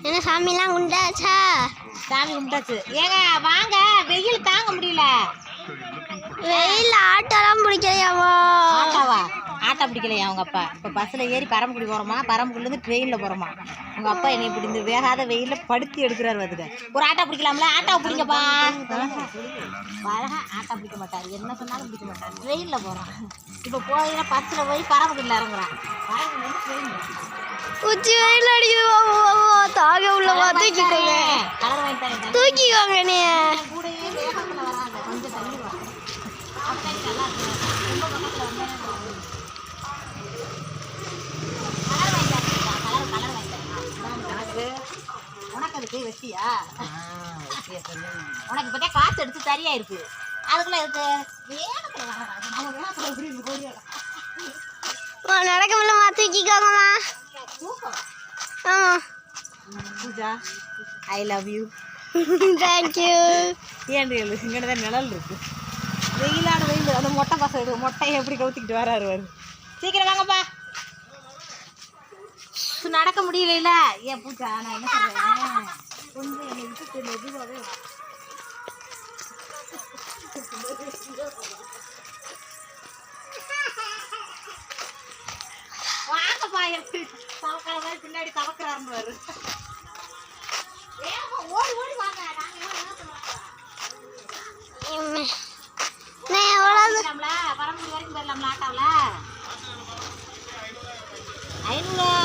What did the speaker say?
என்ன சாமிலாம் கும்பிட்டாச்சா? சாமி கும்பிட்டாச்சு. ஏங்க வாங்க, வெயில் தாங்க முடியல. வெயில் ஆட்டோலாம் பிடிக்கலையாவோ? ஆட்டாவா? ஆட்டோ பிடிக்கலையா அவங்க அப்பா? இப்போ பஸ்ஸில் ஏறி பரமக்குடி போகிறோமா, பரமக்குடிலேருந்து ட்ரெயினில் போகிறோமா. உங்கள் அப்பா என்னை இப்படி இந்த வேகாத வெயிலில் படுத்தி எடுக்கிறாரு வந்துங்க. ஒரு ஆட்டோ பிடிக்கலாம்ல? ஆட்டோவை பிடிங்கப்பா. அழகா ஆட்டோ பிடிக்க மாட்டார், என்ன சொன்னாலும் பிடிக்க மாட்டார். ட்ரெயினில் போகிறான். இப்போ போகிற பஸ்ஸில் போய் பரமக்குடியில் இறங்குறான். பரமக்குடியிலேருந்து ட்ரெயினில் உச்சி வெயில் அடிக்குது. தாக உள்ளவா தூக்கிக்கோங்க, கலர் வாங்கி தரேன். தூக்கிக்கோங்க. நீ கூடயே வேகத்தில் வராங்க, கொஞ்சம் தண்ணி வா. அப்படி நல்லா இருக்கு. ரொம்ப பக்கத்தில் வந்தேன். கலர் வாங்கி தரேன். கலர் வாங்கி தரேன். உனக்கு அதுக்கு வெட்டியா? உனக்கு இப்போதே காசு எடுத்து சரியா இருக்கு. அதுக்குள்ள இருக்கு வேகத்தில் வராங்க. நம்ம வேகத்தில் எப்படி இருக்கு போய் நடக்க முடியலமா, தூக்கிக்கோங்கம்மா. ஆமாம் Pooja, I love you. Thank you. ஏன் இங்கே தான் நிழல் இருக்கு. வெயிலான வெயில். அந்த மொட்டை பசங்க எடுக்கும், மொட்டையை எப்படி கவுத்திக்கிட்டு வராரு வரு. சீக்கிரம் வாங்கப்பா. நடக்க முடியல. ஏன் பூஜா, நான் என்ன சொல்றேன், கொஞ்சம் என்னை விட்டு மெதுவாகவே வாங்கப்பா. எப்படி தவக்கிற மாதிரி பின்னாடி தவக்கிறாருன்னு வரு. ஓடி ஓடி வாங்க. பரமக்குடி வரைக்கும் போயிடலாம்ல ஆட்டோவில்? 500